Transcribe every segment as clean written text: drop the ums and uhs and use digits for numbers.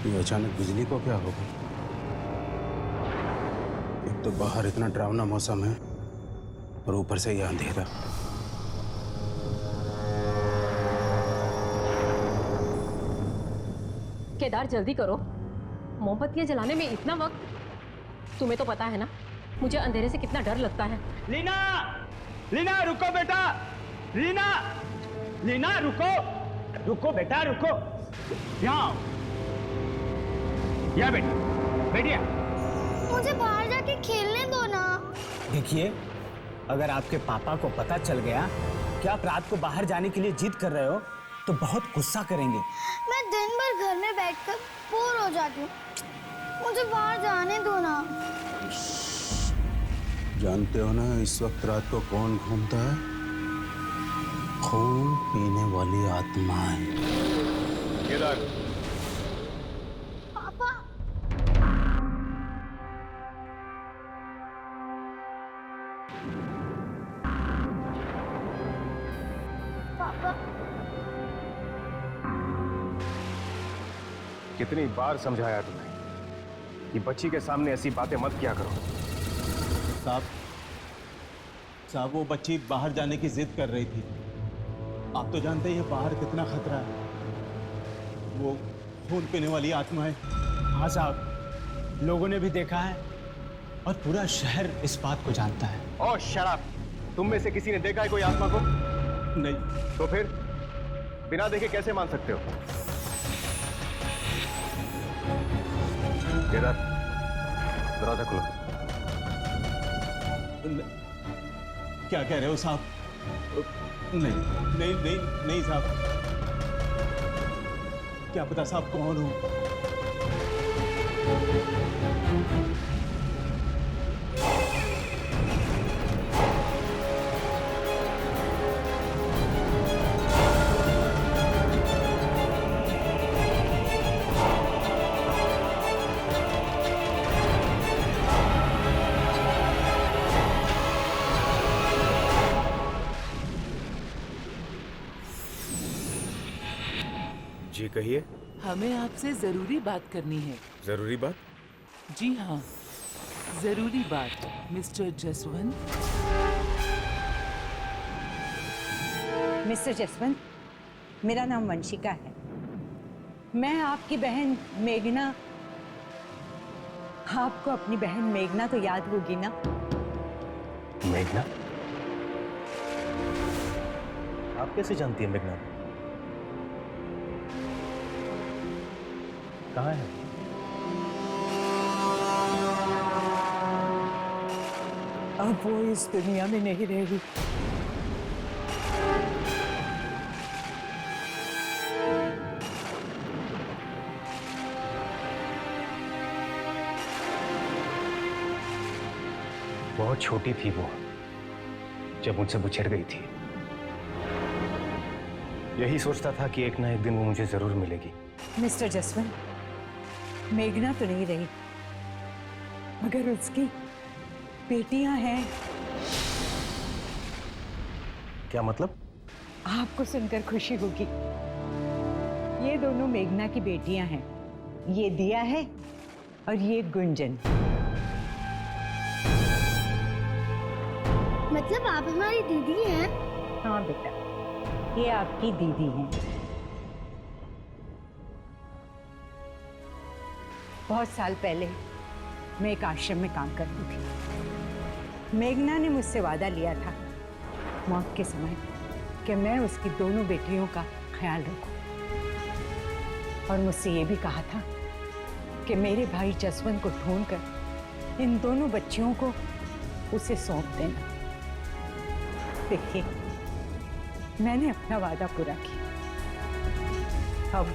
ये अचानक बिजली को क्या हो गया? एक तो बाहर इतना डरावना मौसम है और ऊपर से ये अंधेरा। केदार जल्दी करो, मोमबत्तियां जलाने में इतना वक्त। तुम्हें तो पता है ना मुझे अंधेरे से कितना डर लगता है। लीना, लीना रुको बेटा, लीना, लीना रुको, रुको बेटा रुको, यहाँ या बेटी, बैठिए। मुझे बाहर जाके खेलने दो ना। देखिए, अगर आपके पापा को पता चल गया कि आप रात को बाहर जाने के लिए जिद कर रहे हो तो बहुत गुस्सा करेंगे। मैं दिन भर घर में बैठकर बोर हो जाती हूँ, मुझे बाहर जाने दो ना। जानते हो ना इस वक्त रात को कौन घूमता है? खून पीने वाली आत्माएं। केदार, पापा, पापा, कितनी बार समझाया तुम्हें कि बच्ची के सामने ऐसी बातें मत किया करो। साहब वो बच्ची बाहर जाने की जिद कर रही थी। आप तो जानते हैं बाहर कितना खतरा है, वो खून पीने वाली आत्मा है। हाँ साहब, लोगों ने भी देखा है और पूरा शहर इस बात को जानता है। ओह शराब, तुम में से किसी ने देखा है कोई आत्मा को? नहीं। तो फिर बिना देखे कैसे मान सकते हो? केदार, दरवाजा खोलो। क्या कह रहे हो साहब? नहीं नहीं नहीं नहीं साहब, क्या पता साहब कौन हो। जी कहिए। हमें आपसे जरूरी बात करनी है। जरूरी बात? जी हाँ, जरूरी बात मिस्टर जसवंत। मिस्टर जसवंत, मेरा नाम वंशिका है। मैं आपकी बहन मेघना। आपको अपनी बहन मेघना तो याद होगी ना? मेघना? आप कैसे जानती हैं मेघना? कहाँ है? अब वो इस दुनिया में नहीं रहेगी। बहुत छोटी थी वो जब मुझसे बिछड़ गई थी। यही सोचता था कि एक ना एक दिन वो मुझे जरूर मिलेगी। मिस्टर जसवंत, मेघना तो नहीं रही, मगर उसकी बेटियां हैं। क्या मतलब? आपको सुनकर खुशी होगी। ये दोनों मेघना की बेटियां हैं। ये दिया है और ये गुंजन। मतलब आप हमारी दीदी हैं? हाँ बेटा, ये आपकी दीदी हैं। बहुत साल पहले मैं एक आश्रम में काम करती थी। मेघना ने मुझसे वादा लिया था मौत के समय कि मैं उसकी दोनों बेटियों का ख्याल रखूं, और मुझसे ये भी कहा था कि मेरे भाई जसवंत को ढूंढकर इन दोनों बच्चियों को उसे सौंप देना। देखिए, मैंने अपना वादा पूरा किया। अब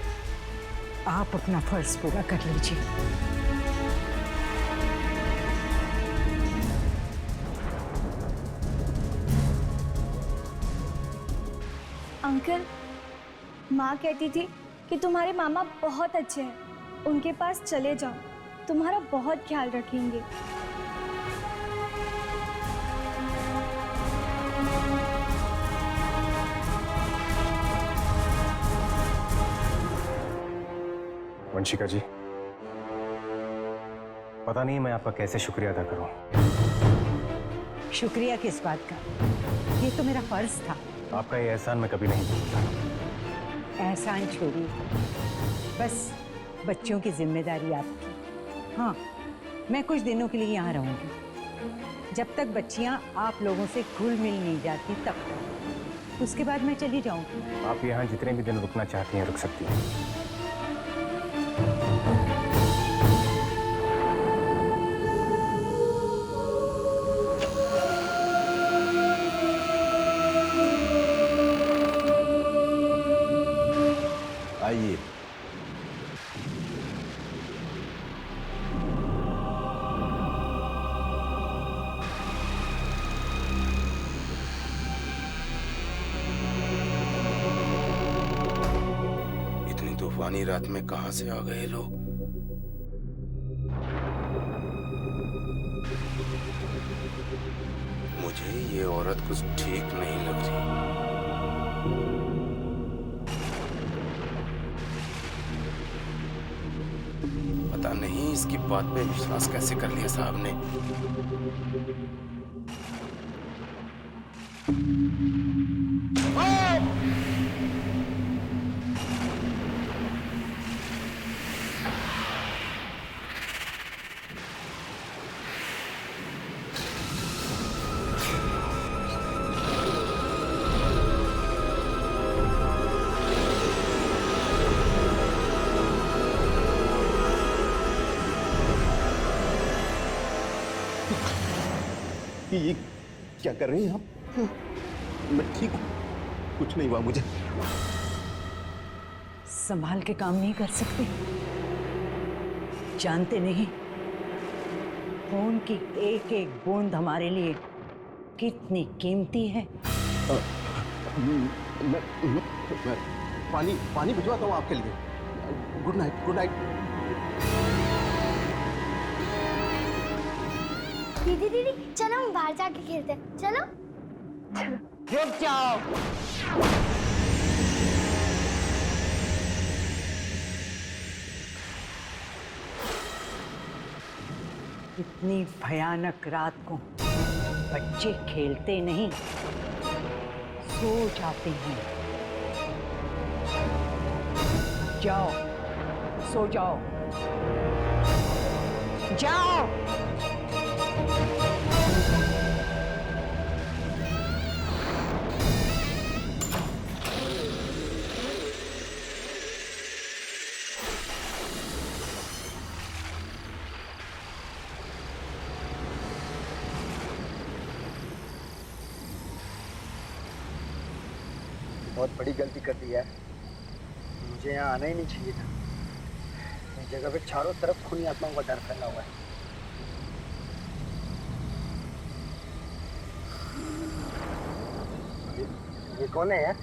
आप अपना फर्ज पूरा कर लीजिए। अंकल, माँ कहती थी कि तुम्हारे मामा बहुत अच्छे हैं, उनके पास चले जाओ, तुम्हारा बहुत ख्याल रखेंगे। वंशिका जी, पता नहीं मैं आपका कैसे शुक्रिया अदा करूं। शुक्रिया किस बात का? ये तो मेरा फर्ज था। आपका ये एहसान मैं कभी नहीं भूलूंगा। एहसान छोड़िए, बस बच्चों की जिम्मेदारी आपकी। हाँ, मैं कुछ दिनों के लिए यहाँ रहूँगी, जब तक बच्चियाँ आप लोगों से घुल मिल नहीं जाती तब तक। उसके बाद मैं चली जाऊँगी। आप यहाँ जितने भी दिन रुकना चाहती हैं रुक सकती हैं। आइए। इतनी तूफानी रात में कहां से आ गए लोग? मुझे ये औरत कुछ ठीक नहीं लग रही। पता नहीं इसकी बात पे विश्वास कैसे कर लिया साहब ने। ये क्या कर रही हैं आप? मैं ठीक हूं, कुछ नहीं हुआ मुझे। संभाल के काम नहीं कर सकते? जानते नहीं खून की एक एक बूंद हमारे लिए कितनी कीमती है। मैं पानी भिजवाता हूँ आपके लिए। Good night, good night. दीदी दीदी, चलो हम बाहर जाके खेलते हैं। चलो। रुक जाओ। इतनी भयानक रात को बच्चे खेलते नहीं, सो जाते हैं। जाओ। सो जाओ। जाओ। बहुत बड़ी गलती कर दी है। मुझे यहाँ आना ही नहीं चाहिए था। इस जगह पे चारों तरफ खूनी आत्माओं का डर फैला हुआ है। ये कौन है यार?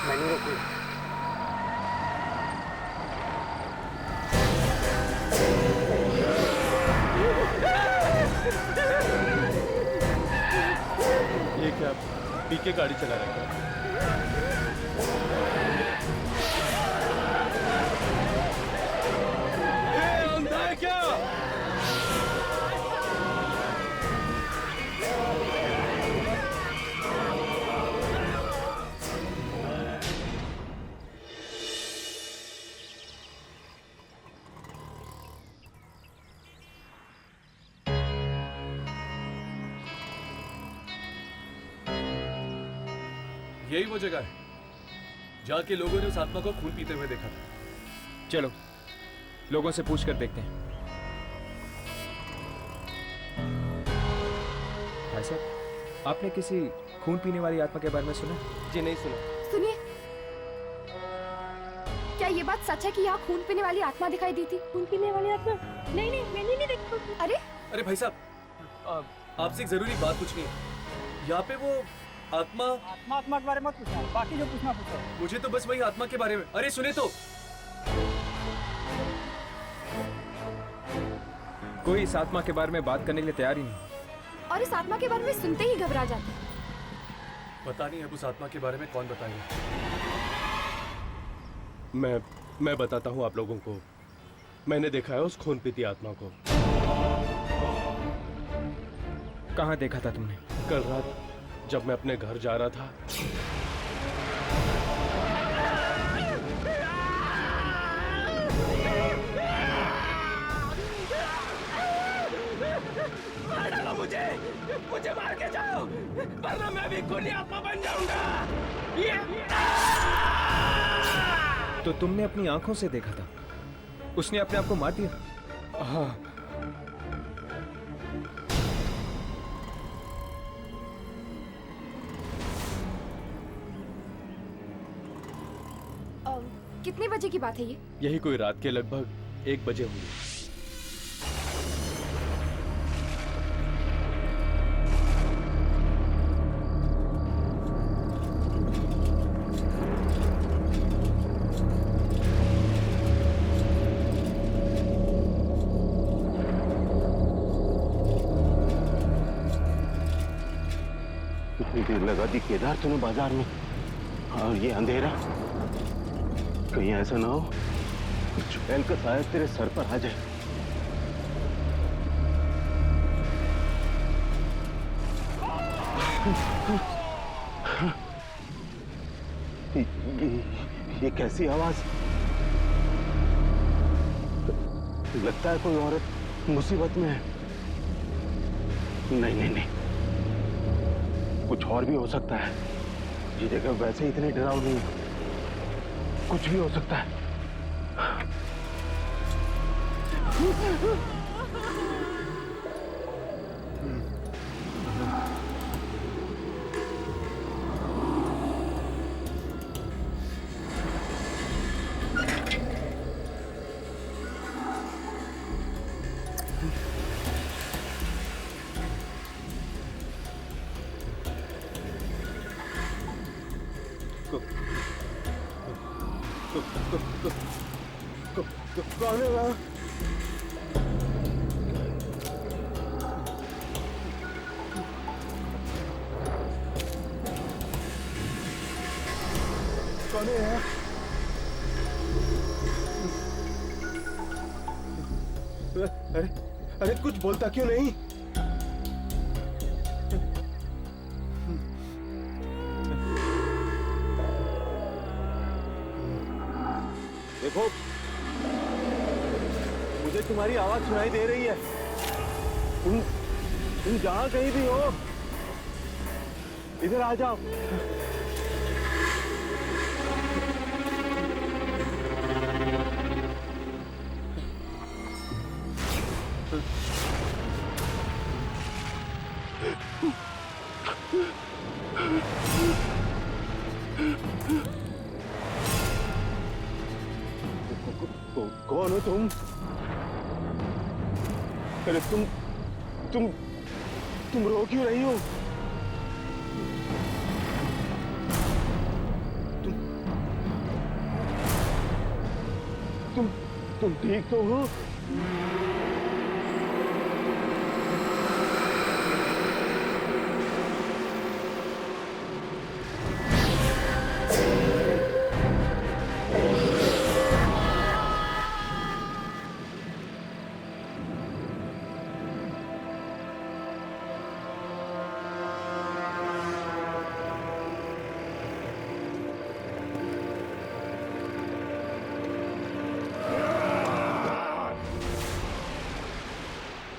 मैं नहीं रोकूंगा। ये क्या पी के गाड़ी चला रहा है? अंधा है क्या? यही वो जगह है जहाँ के लोगों ने उस आत्मा को खून पीते हुए देखा था। चलो लोगों से पूछ कर देखते हैं। भाई साहब, आपने किसी खून पीने वाली आत्मा के बारे में सुना? जी नहीं सुना। सुनिए, क्या ये बात सच है कि यहाँ खून पीने वाली आत्मा दिखाई दी थी? खून पीने वाली आत्मा? नहीं नहीं, मैंने नहीं देखा। अरे भाई साहब, आपसे एक जरूरी बात पूछनी है। यहाँ पे वो आत्मा आत्मा के बारे में मत पूछना, बाकी जो पूछना पूछो। मुझे तो बस वही आत्मा के बारे में। अरे सुने तो, कोई इस आत्मा के बारे में बात करने के लिए तैयार ही नहीं। और इस आत्मा के बारे में सुनते ही घबरा जाते हैं। पता नहीं अब उस आत्मा के बारे में कौन बताएगा। मैं बताता हूँ आप लोगों को। मैंने देखा है उस खून पीती आत्मा को। कहाँ देखा था तुमने? कल रात जब मैं अपने घर जा रहा था। मुझे मार के जाओ, वरना मैं भी खूनी आत्मा बन जाऊंगा। तो तुमने अपनी आंखों से देखा था? उसने अपने आप को मार दिया? हाँ। कितने बजे की बात है ये? यही कोई रात के लगभग 1 बजे होंगे। कितनी देर लगा दी केदार तूने बाजार में, और ये अंधेरा। कहीं ऐसा ना हो चुड़ैल का साया तेरे सर पर आ जाए। ये कैसी आवाज? लगता है कोई औरत मुसीबत में है। नहीं नहीं नहीं, कुछ और भी हो सकता है। ये जगह वैसे ही इतनी डरावनी है, कुछ भी हो सकता है। कौन है वहाँ? कौन है? अरे कुछ बोलता क्यों नहीं? देखो, मुझे तुम्हारी आवाज सुनाई दे रही है। तुम जहां कहीं भी हो, इधर आ जाओ। कौन हो तुम? अरे तुम रो क्यों रही हो? तुम ठीक तो हो?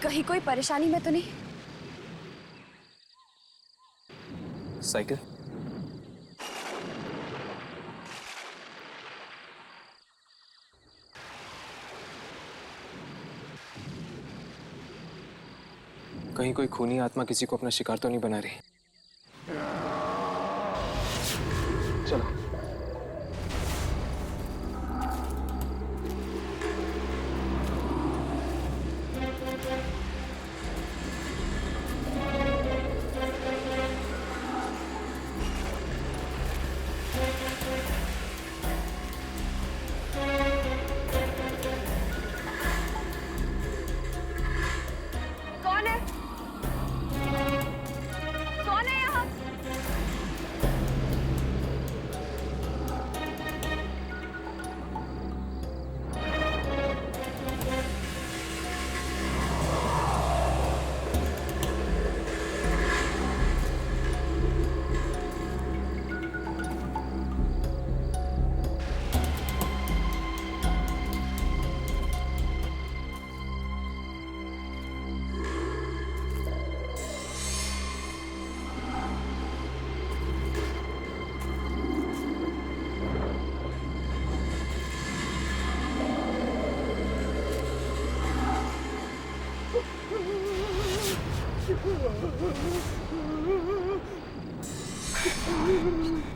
कहीं कोई परेशानी में तो नहीं? साइकिल? कहीं कोई खूनी आत्मा किसी को अपना शिकार तो नहीं बना रही? चलो।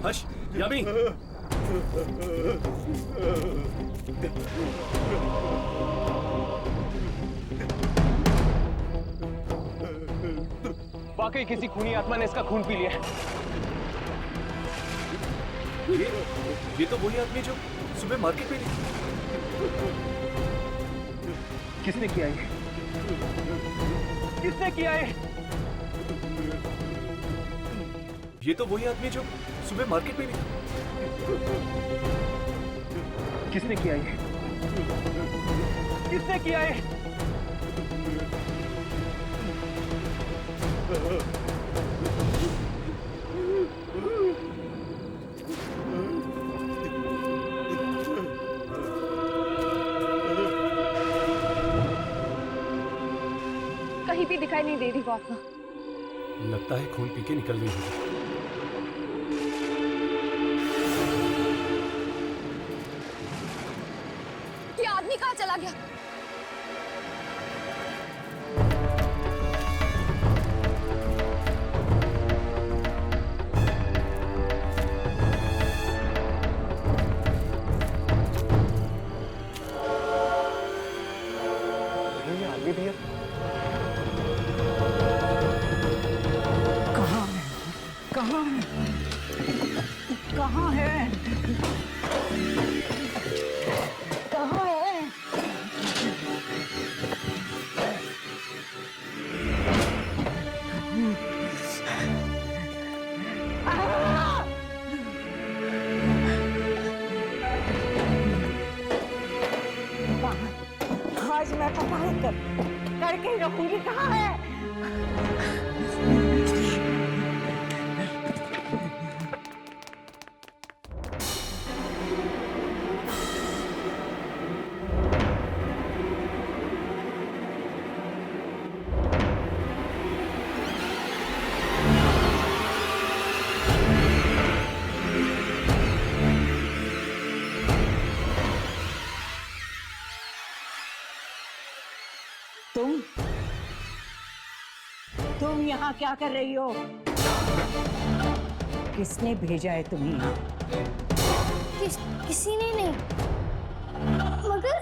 हर्ष, यामी। वाकई किसी खूनी आत्मा ने इसका खून पी लिया है। ये तो वही आदमी जो सुबह मार्केट में थी। किसने किया ये? किसने किया ये? ये तो वही आदमी जो सुबह मार्केट में थी। किसने किया ये? किसने किया ये? कहीं भी दिखाई नहीं दे रही वो आत्मा। लगता है खून पी के निकल गई होगी। ये आदमी कहाँ चला गया? ये आदमी भी है। कहाँ है? कहाँ है? कहाँ है? कहाँ है? आज मैं पता करके ही रखूंगी। कहाँ है? तुम यहाँ क्या कर रही हो? किसने भेजा है तुम्हें यहाँ? किसी ने नहीं। मगर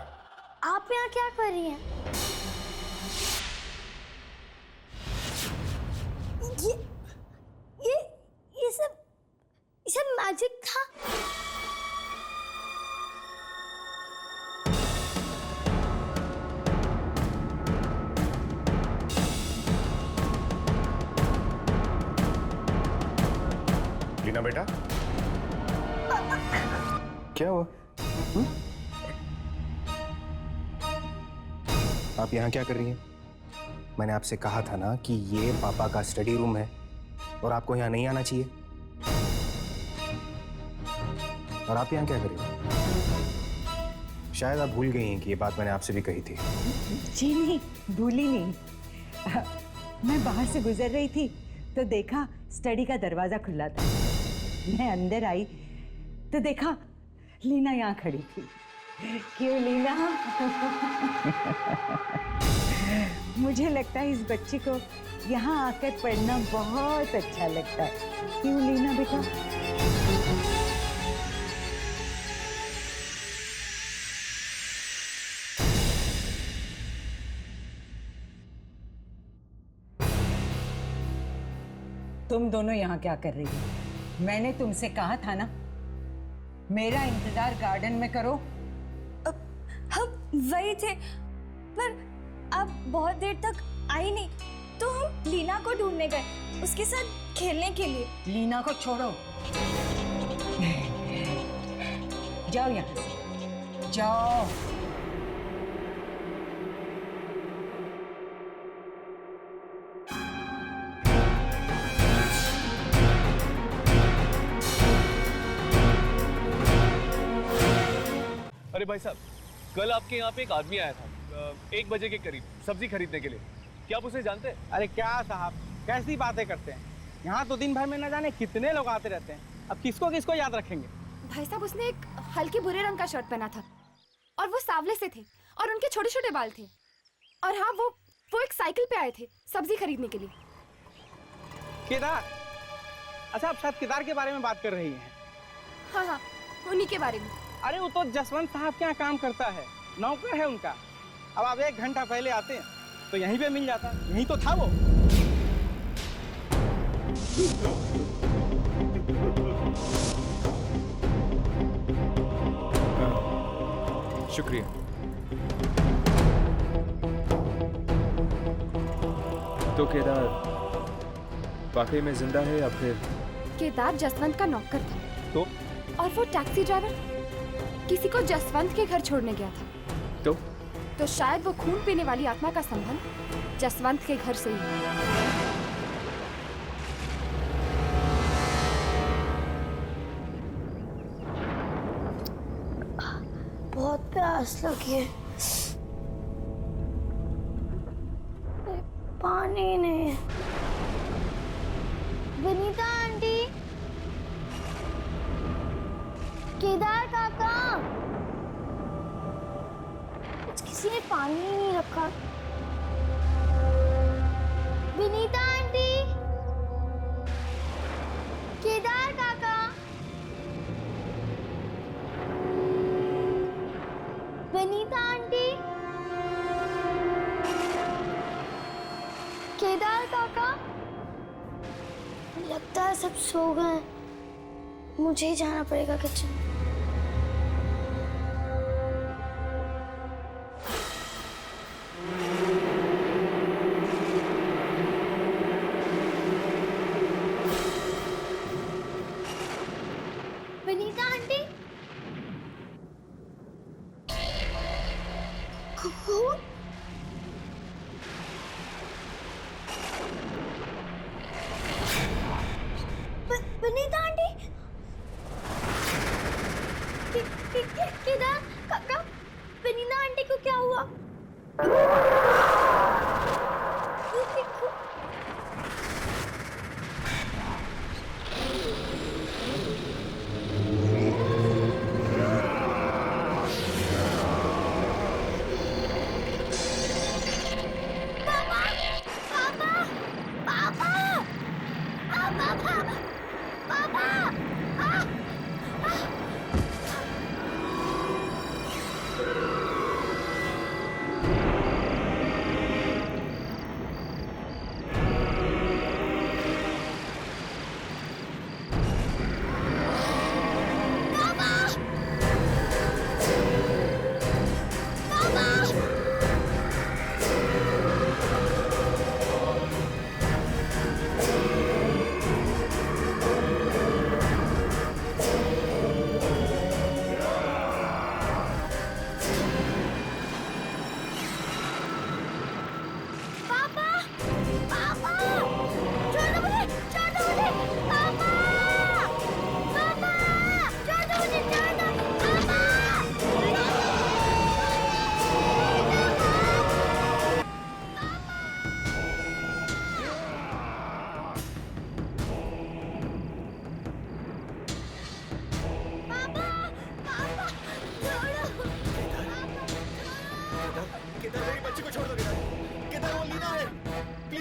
आप यहाँ क्या कर रही हैं? ये सब मैजिक था। लीना बेटा, क्या हुआ? आप यहाँ क्या कर रही हैं? मैंने आपसे कहा था ना कि ये पापा का स्टडी रूम है और आपको यहाँ नहीं आना चाहिए। और आप यहाँ क्या कर रही हो? शायद आप भूल गई हैं कि ये बात मैंने आपसे भी कही थी। जी नहीं, भूली नहीं। मैं बाहर से गुजर रही थी तो देखा स्टडी का दरवाजा खुला था। मैं अंदर आई तो देखा लीना यहाँ खड़ी थी। क्यों लीना? मुझे लगता है इस बच्ची को यहाँ आकर पढ़ना बहुत अच्छा लगता है। क्यों लीना बेटा? तुम दोनों यहाँ क्या कर रही हो? मैंने तुमसे कहा था ना, मेरा इंतजार गार्डन में करो। हम वही थे, पर आप बहुत देर तक आई नहीं, तो हम लीना को ढूंढने गए, उसके साथ खेलने के लिए। लीना को छोड़ो, जाओ यहाँ से, जाओ। अरे भाई साहब, कल आपके यहाँ पे एक आदमी आया था 1 बजे के करीब सब्जी खरीदने के लिए। क्या आप उसे जानते हैं? अरे क्या साहब, कैसी बातें करते हैं? यहाँ तो दिन भर में न जाने कितने लोग आते रहते हैं। अब किसको किसको याद रखेंगे? भाई साहब, उसने एक हल्के भूरे रंग का शर्ट पहना था और वो सांवले से थे और उनके छोटे छोटे बाल थे। और हाँ, वो एक साइकिल पे आए थे सब्जी खरीदने के लिए। केदार? अच्छा, आप शायद केदार के बारे में बात कर रही हैं। हाँ हाँ, उन्हीं के बारे में। अरे वो तो जसवंत साहब के यहाँ काम करता है, नौकर है उनका। अब आप 1 घंटा पहले आते हैं तो यहीं पे मिल जाता। यहीं तो था वो। शुक्रिया। तो केदार वाकई में जिंदा है या फिर? केदार जसवंत का नौकर था। तो? और वो टैक्सी ड्राइवर किसी को जसवंत के घर छोड़ने गया था। तो शायद वो खून पीने वाली आत्मा का संबंध जसवंत के घर से ही है। बहुत प्यास लगी है, पानी नहीं। विनीता आंटी, केदार काका, किसी ने पानी ही नहीं रखा। विनीता आंटी, केदार काका, विनीता आंटी, केदार काका। लगता है सब सो गए। मुझे ही जाना पड़ेगा किचन। विनीता आंटी, खून? विनीता आंटी, केदार काका, विनीता आंटी को क्या हुआ?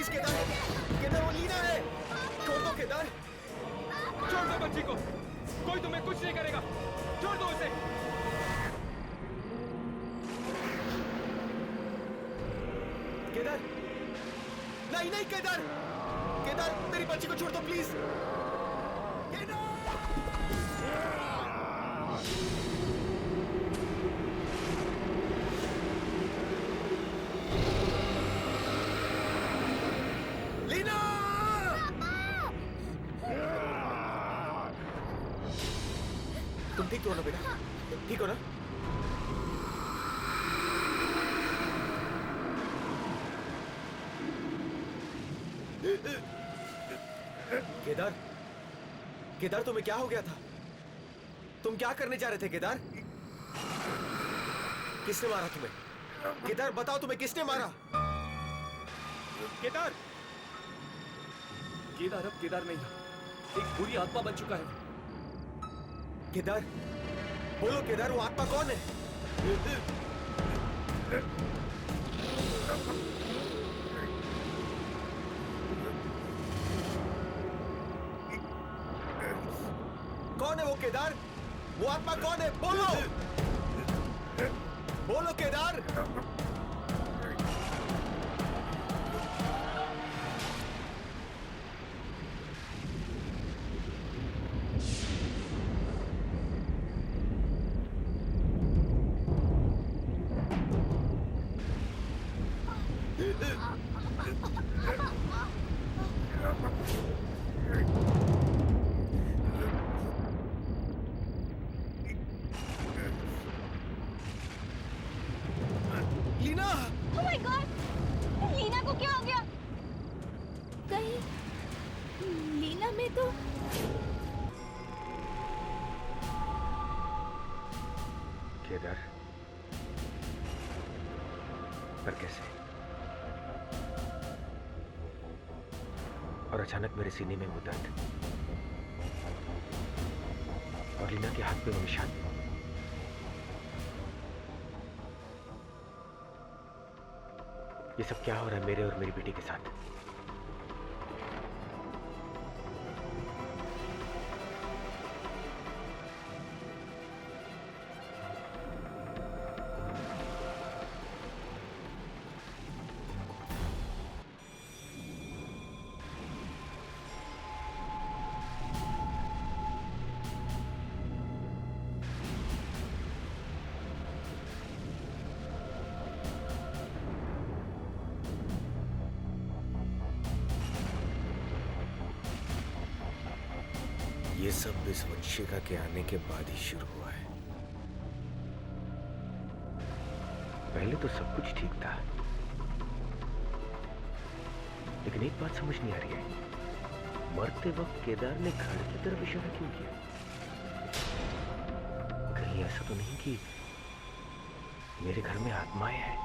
प्लीज केदार, केदार वो लीना है, छोड़ दो केदार, छोड़ दो बच्ची को, कोई तुम्हें कुछ नहीं करेगा, छोड़ दो उसे। केदार, नहीं नहीं केदार, केदार मेरी बच्ची को छोड़ दो प्लीज। लीना! तुम ठीक हो ना बेटा? ठीक हो ना? केदार, केदार तुम्हें क्या हो गया था? तुम क्या करने जा रहे थे केदार? किसने मारा तुम्हें? केदार बताओ तुम्हें किसने मारा? केदार, केदार अब केदार नहीं है, एक बुरी आत्मा बन चुका है। केदार, बोलो केदार वो आत्मा कौन है? कौन है वो केदार? वो आत्मा कौन है? बोलो! बोलो Kedar! Leena! Oh my God! Leena को क्या हो गया? कहीं लीना में तो केदार, पर कैसे? और अचानक मेरे सीने में वो दर्द और लीना के हाथ पे वो निशान। ये सब क्या हो रहा है मेरे और मेरी बेटी के साथ? ये सब इस वंशिका के आने के बाद ही शुरू हुआ है। पहले तो सब कुछ ठीक था, लेकिन एक बात समझ नहीं आ रही है, मरते वक्त केदार ने घर की तरफ इशारा क्यों किया? कहीं ऐसा तो नहीं कि मेरे घर में आत्माएं हैं?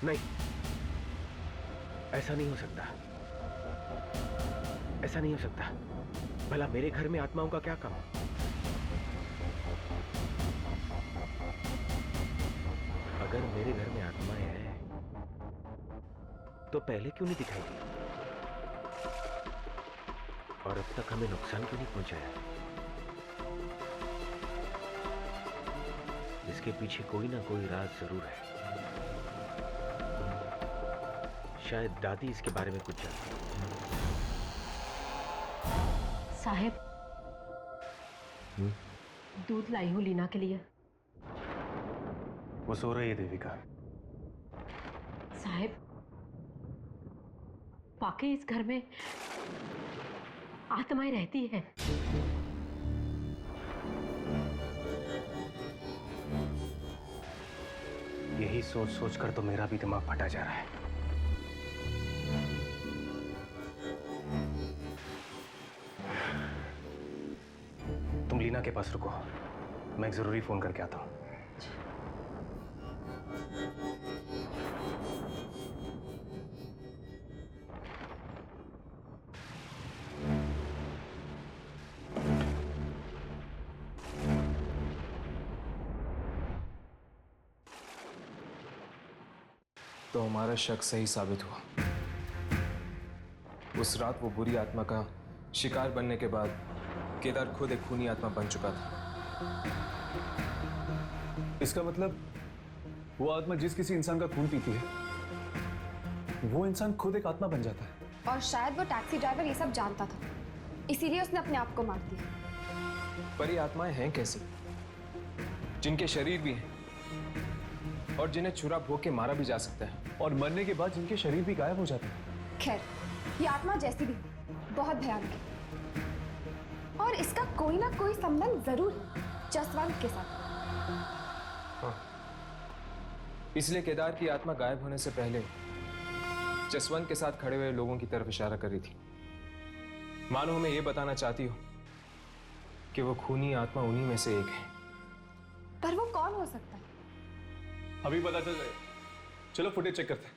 नहीं, ऐसा नहीं हो सकता, ऐसा नहीं हो सकता। भला मेरे घर में आत्माओं का क्या काम? अगर मेरे घर में आत्माएं हैं तो पहले क्यों नहीं दिखाई दी? और अब तक हमें नुकसान क्यों नहीं पहुंचाया? इसके पीछे कोई ना कोई राज जरूर है। शायद दादी इसके बारे में कुछ जानती है। साहेब, दूध लाई हूं लीना के लिए। वो सो रही है देविका। साहेब, वाकई इस घर में आत्माएं रहती हैं। यही सोच सोच कर तो मेरा भी दिमाग फटा जा रहा है। तुम लीना के पास रुको, मैं एक जरूरी फोन करके आता हूं। तो हमारा शक सही साबित हुआ। उस रात वो बुरी आत्मा का शिकार बनने के बाद केदार खुद एक खूनी आत्मा बन चुका था। इसका मतलब वो आत्मा जिस किसी इंसान का खून पीती है, वो इंसान खुद एक आत्मा बन जाता है। और शायद वो टैक्सी ड्राइवर ये सब जानता था, इसीलिए उसने अपने आप को मार दिया। पर ये आत्माएं हैं कैसी, जिनके शरीर भी हैं और जिन्हें छुरा भोग के मारा भी जा सकता है, और मरने के बाद जिनके शरीर भी गायब हो जाते हैं। खैर, ये आत्मा जैसी भी बहुत भयानक है और इसका कोई ना कोई संबंध जरूर है जसवंत के साथ। हाँ। इसलिए केदार की आत्मा गायब होने से पहले जसवंत के साथ खड़े हुए लोगों की तरफ इशारा कर रही थी। मानो हमें यह बताना चाहती हो कि वो खूनी आत्मा उन्हीं में से एक है। पर वो कौन हो सकता है? अभी पता चल जाएगा। चलो फुटेज चेक करते हैं।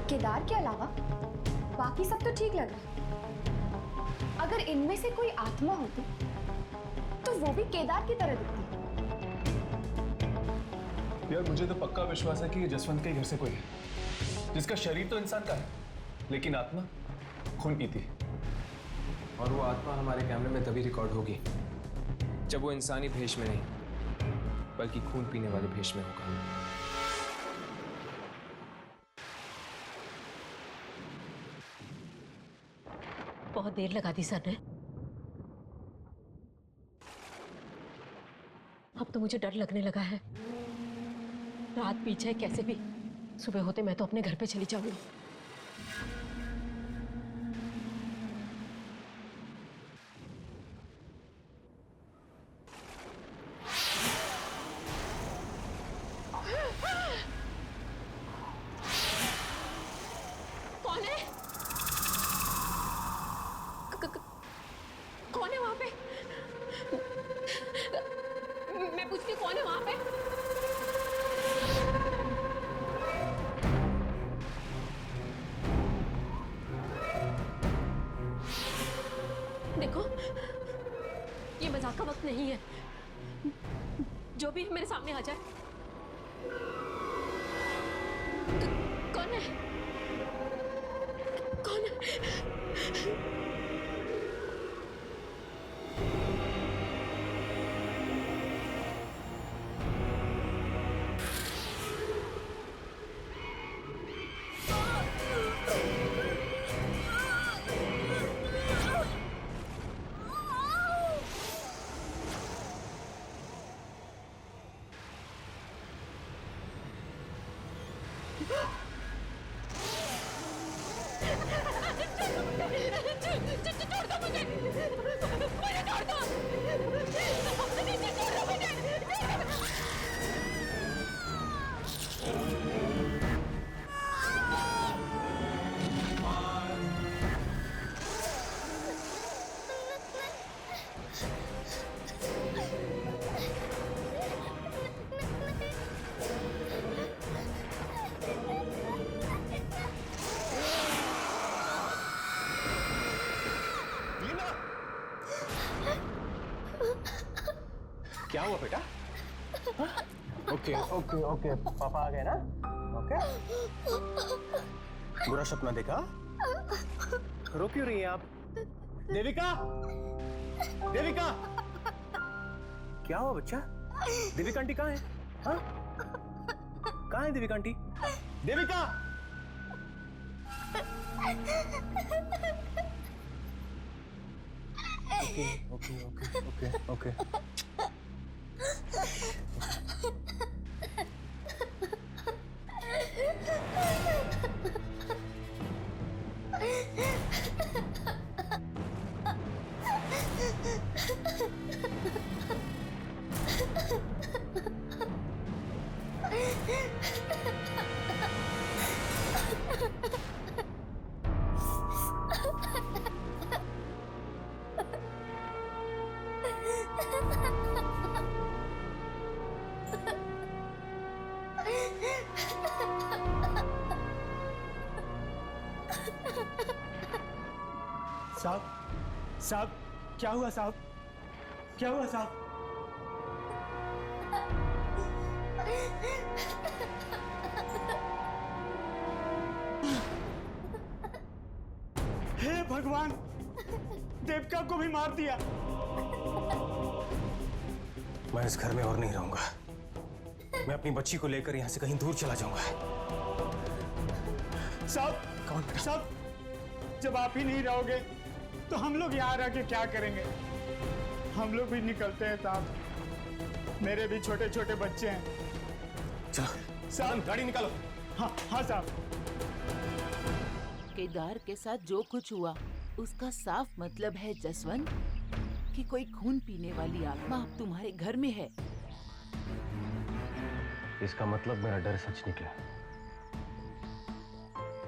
केदार के अलावा बाकी सब तो ठीक लग रहा है। अगर इनमें से कोई आत्मा होती तो वो भी केदार की तरह दिखती। यार मुझे तो पक्का विश्वास है कि ये जसवंत के घर से कोई है, जिसका शरीर तो इंसान का है लेकिन आत्मा खून पीती है। और वो आत्मा हमारे कैमरे में तभी रिकॉर्ड होगी जब वो इंसानी भेष में नहीं बल्कि खून पीने वाले भेष में होगा। बहुत देर लगा दी सर ने। अब तो मुझे डर लगने लगा है। रात पीछे कैसे भी सुबह होते मैं तो अपने घर पे चली जाऊंगी। कौन है? कौन है वहां पे? मैं पूछती हूँ, कौन है वहां पे? देखो, ये मजाक का वक्त नहीं है। जो भी है मेरे सामने आ जाए। कौन है? कौन है? क्या हुआ बेटा? ओके ओके ओके, पापा आ गए ना? ओके, बुरा सपना देखा? रो क्यों रही हैं आप? देविका, देविका, क्या हुआ बच्चा? देविका आंटी कहाँ है? हाँ? कहाँ है Devika aunty? Devika! Okay okay okay okay okay. साहब साहब क्या हुआ साहब? क्या हुआ साहब? हे भगवान, देविका को भी मार दिया। मैं इस घर में और नहीं रहूंगा। मैं अपनी बच्ची को लेकर यहां से कहीं दूर चला जाऊंगा। साहब कौन? साहब, जब आप ही नहीं रहोगे तो हम लोग यहाँ रह के क्या करेंगे? हम लोग भी निकलते हैं साहब, मेरे भी छोटे छोटे बच्चे हैं। चलो साहब गाड़ी निकालो। हाँ हाँ साहब। केदार के साथ जो कुछ हुआ उसका साफ मतलब है जसवंत कि कोई खून पीने वाली आत्मा अब तुम्हारे घर में है। इसका मतलब मेरा डर सच निकला।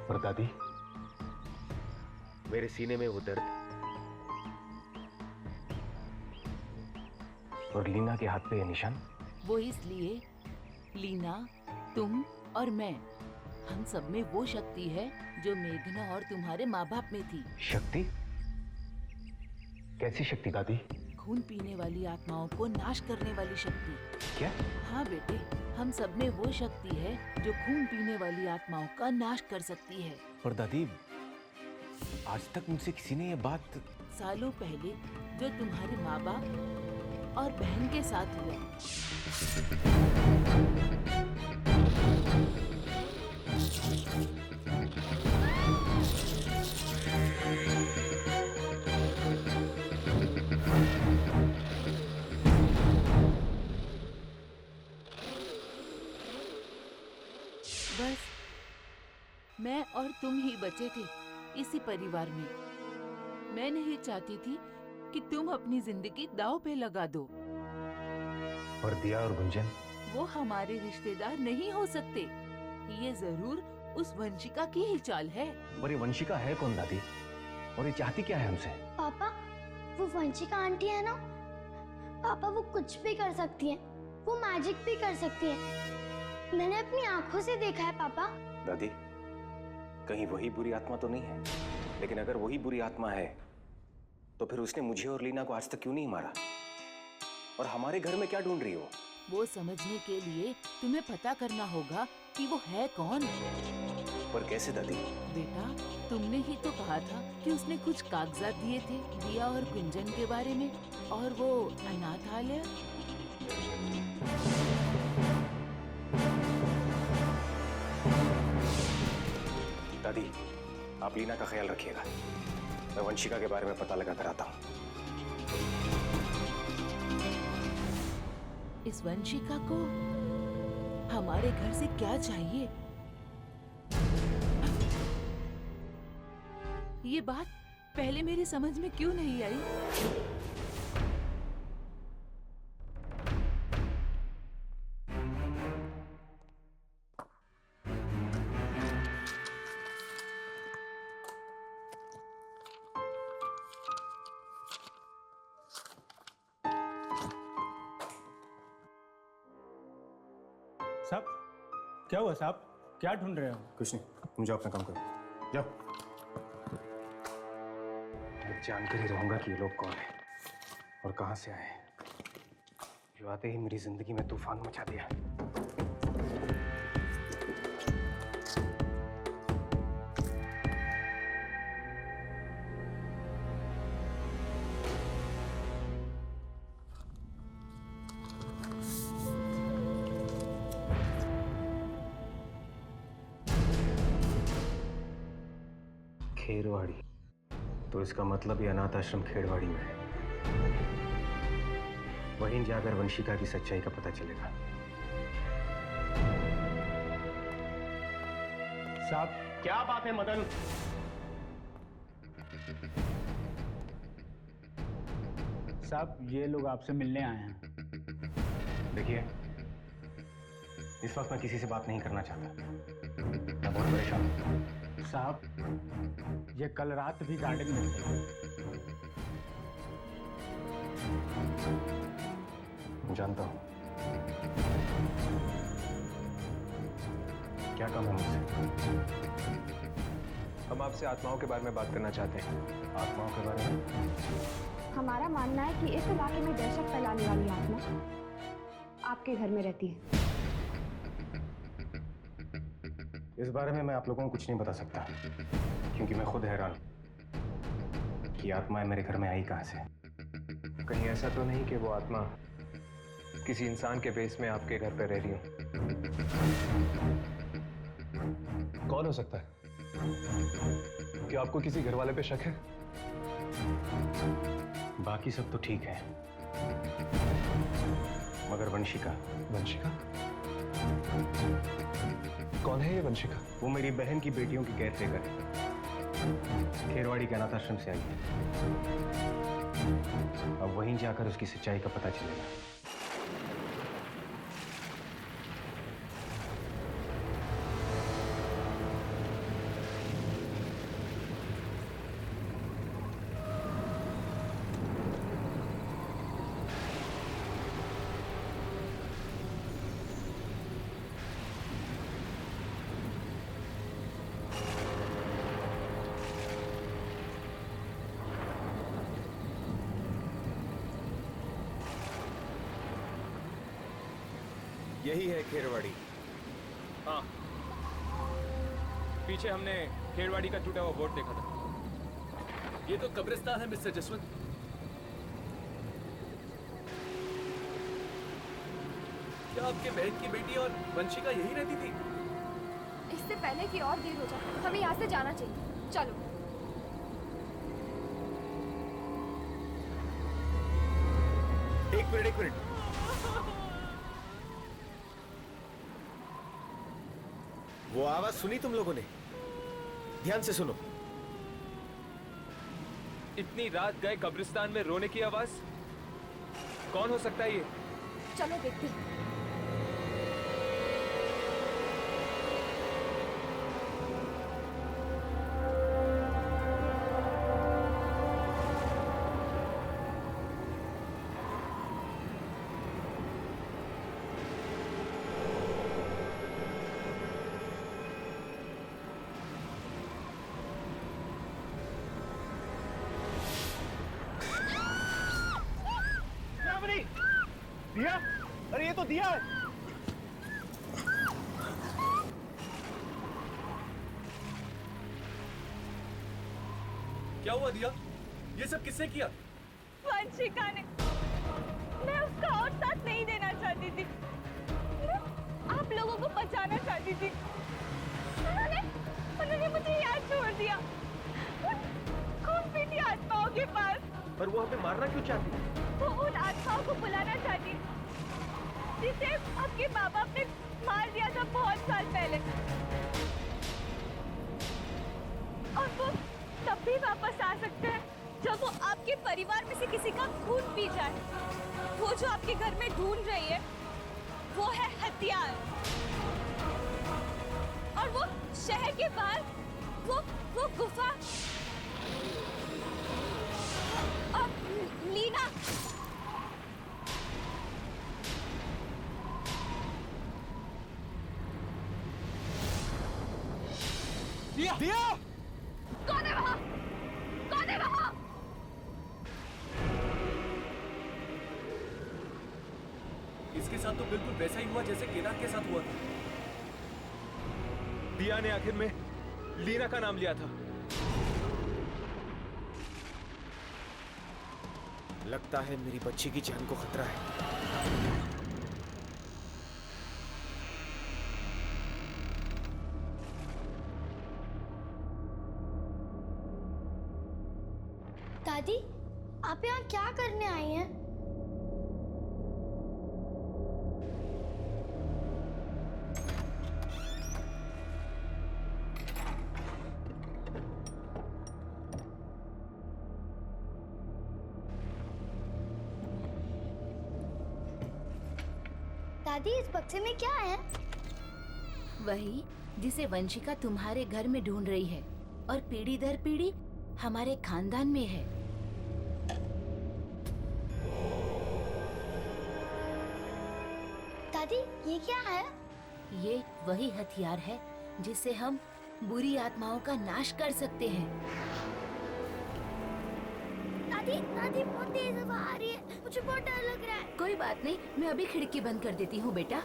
और दादी, मेरे सीने में वो दर्द और लीना के हाथ पे ये निशान, वो इसलिए लीना, तुम और मैं, हम सब में वो शक्ति है जो मेघना और तुम्हारे माँ बाप में थी। शक्ति? कैसी शक्ति दादी? खून पीने वाली आत्माओं को नाश करने वाली शक्ति। क्या? हाँ बेटे, हम सब में वो शक्ति है जो खून पीने वाली आत्माओं का नाश कर सकती है। पर दादी, आज तक मुझसे किसी ने ये बात... सालों पहले जो तुम्हारे माँ बाप और बहन के साथ हुआ। बस मैं और तुम ही बचे थे इसी परिवार में। मैं नहीं चाहती थी कि तुम अपनी जिंदगी दांव पे लगा दो। और दिया और गुंजन? वो हमारे रिश्तेदार नहीं हो सकते। ये जरूर उस वंशिका की ही चाल है। और ये वंशिका है कौन दादी? और ये चाहती क्या है हमसे? पापा, वो वंशिका आंटी है ना, पापा वो कुछ भी कर सकती है, वो मैजिक भी कर सकती है। मैंने अपनी आंखों से देखा है पापा। दादी, कहीं वही बुरी आत्मा तो नहीं है? लेकिन अगर वही बुरी आत्मा है तो फिर उसने मुझे और लीना को आज तक क्यों नहीं मारा? और हमारे घर में क्या ढूंढ रही हो? वो समझने के लिए तुम्हें पता करना होगा कि वो है कौन। पर कैसे दादी? बेटा, तुमने ही तो कहा था कि उसने कुछ कागजात दिए थे दिया और गुंजन के बारे में, और वो अनाथालय। दादी, आप लीना का ख्याल रखिएगा। मैं वंशिका के बारे में पता लगा कर आता हूँ। इस वंशिका को हमारे घर से क्या चाहिए? ये बात पहले मेरी समझ में क्यों नहीं आई? साहब क्या हुआ साहब? क्या ढूंढ रहे हो? कुछ नहीं, तुम जाओ अपना काम करो, जाओ। मैं जानकर ही रहूंगा कि ये लोग कौन है और कहां से आए हैं, जो आते ही मेरी जिंदगी में तूफान मचा दिया। खेरवाड़ी, तो इसका मतलब ये अनाथ आश्रम खेरवाड़ी में है। वहीं जाकर वंशिका की सच्चाई का पता चलेगा। साहब क्या बात है मदन? साहब ये लोग आपसे मिलने आए हैं। देखिए, इस वक्त मैं किसी से बात नहीं करना चाहता। मैं बहुत परेशान हूं। साहब ये कल रात भी गार्डन में थे। जानता हूं। क्या काम है मुझसे? हम आपसे आत्माओं के बारे में बात करना चाहते हैं। आत्माओं के बारे में? हमारा मानना है कि इस इलाके में दहशत फैलाने वाली आत्मा आपके घर में रहती है। इस बारे में मैं आप लोगों को कुछ नहीं बता सकता, क्योंकि मैं खुद हैरान हूं कि आत्माएं मेरे घर में आई कहां से। कहीं ऐसा तो नहीं कि वो आत्मा किसी इंसान के बेस में आपके घर पर रह रही हो? कौन हो सकता है? क्या आपको किसी घर वाले पे शक है? बाकी सब तो ठीक है, मगर वंशिका। वंशिका? कौन है ये वंशिका? वो मेरी बहन की बेटियों की केयर टेकर है। खेरवाड़ी के अनाथ आश्रम से आई है। अब वहीं जाकर उसकी सच्चाई का पता चलेगा। यही है खेरवाड़ी। हाँ, पीछे हमने खेरवाड़ी का टूटा हुआ बोर्ड देखा था। ये तो कब्रिस्तान है मिस्टर जसवंत। क्या आपके बहन की बेटी और वंशिका यही रहती थी? इससे पहले कि और देर हो जाए, हमें यहाँ से जाना चाहिए। चलो। एक मिनट। वो आवाज सुनी तुम लोगों ने? ध्यान से सुनो। इतनी रात गए कब्रिस्तान में रोने की आवाज? कौन हो सकता है ये? चलो देखते हैं। दिया? अरे ये तो दिया है। क्या हुआ दिया? ये सब किसने किया? वंशिका ने। मैं उसका और साथ नहीं देना चाहती थी। मैं आप लोगों को बचाना चाहती थी। उन्होंने मुझे यहाँ छोड़ दिया। खून पीटी आत्माओं के पास। पर वो हमें मारना क्यों चाहती? वो उन आत्माओं को बुलाना चाहती जिसे आपके माँ बाप ने मार दिया था बहुत साल पहले। और वो तब भी वापस आ सकते हैं जब वो आपके परिवार में से किसी का खून पी जाए। वो जो आपके घर में ढूंढ रही है वो है हथियार। और वो शहर के बाहर वो गुफा और लीना। दिया? कौन है वहां? कौन है वहां? इसके साथ तो बिल्कुल वैसा ही हुआ जैसे केदार के साथ हुआ था। दिया ने आखिर में लीना का नाम लिया था। लगता है मेरी बच्ची की जान को खतरा है। दादी, आप यहाँ क्या करने आई हैं? दादी, इस बक्से में क्या है? वही जिसे वंशिका तुम्हारे घर में ढूंढ रही है और पीढ़ी दर पीढ़ी हमारे खानदान में है। दादी, ये क्या है? ये वही हथियार है जिसे हम बुरी आत्माओं का नाश कर सकते हैं। दादी दादी बहुत तेज हवा आ रही है, मुझे बहुत डर लग रहा है। कोई बात नहीं, मैं अभी खिड़की बंद कर देती हूँ बेटा।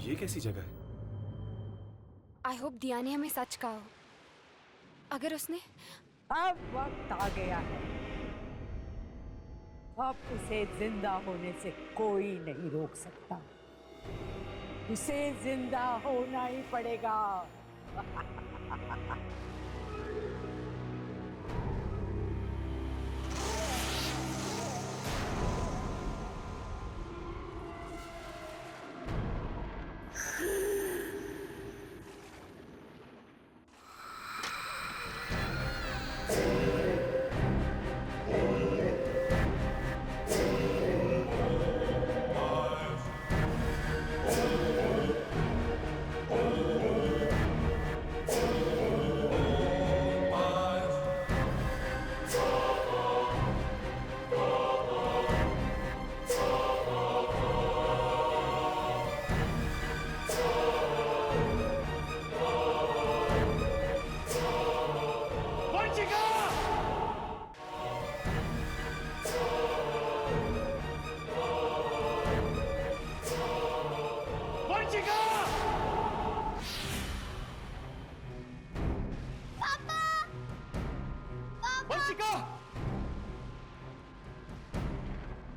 ये कैसी जगह है? आई होप दिया ने हमें सच कहा हो। अगर उसने अब वक्त आ गया है, अब उसे जिंदा होने से कोई नहीं रोक सकता। उसे जिंदा होना ही पड़ेगा।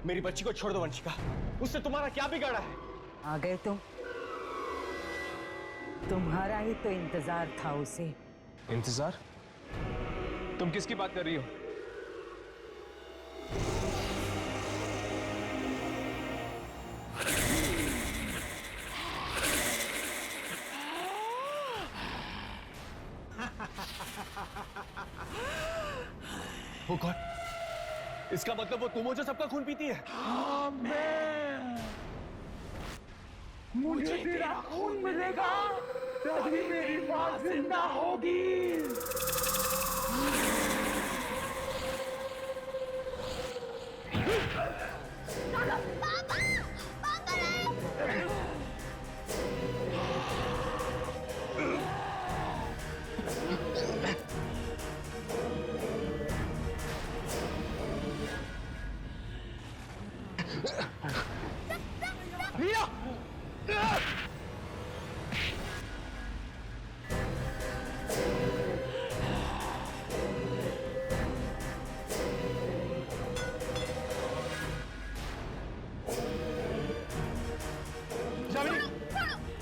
मेरी बच्ची को छोड़ दो वंशिका, उससे तुम्हारा क्या बिगाड़ा है? आ गए तुम? तुम्हारा ही तो इंतजार था उसे। इंतजार? तुम किसकी बात कर रही हो? वो कौन? इसका मतलब वो तुम हो जो सबका खून पीती है? हाँ, मैं। मुझे तेरा खून मिलेगा तभी मेरी माँ जिंदा होगी।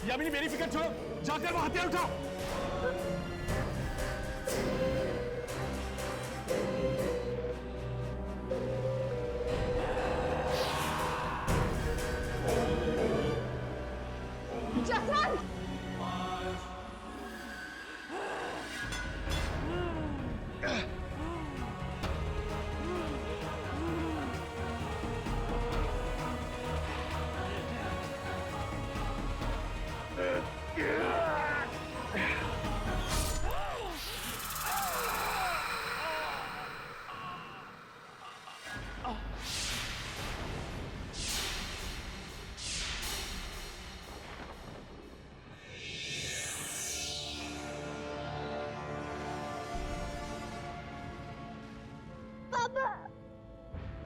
यामिनी, मेरी फिक्र छोड़ो, जाकर वो हथियार उठाओ।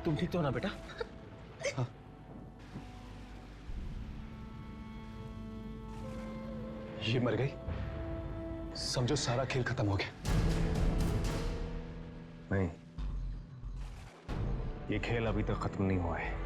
तुम ठीक तो हो ना बेटा? हाँ। ये मर गई, समझो सारा खेल खत्म हो गया। नहीं, ये खेल अभी तक खत्म नहीं हुआ है।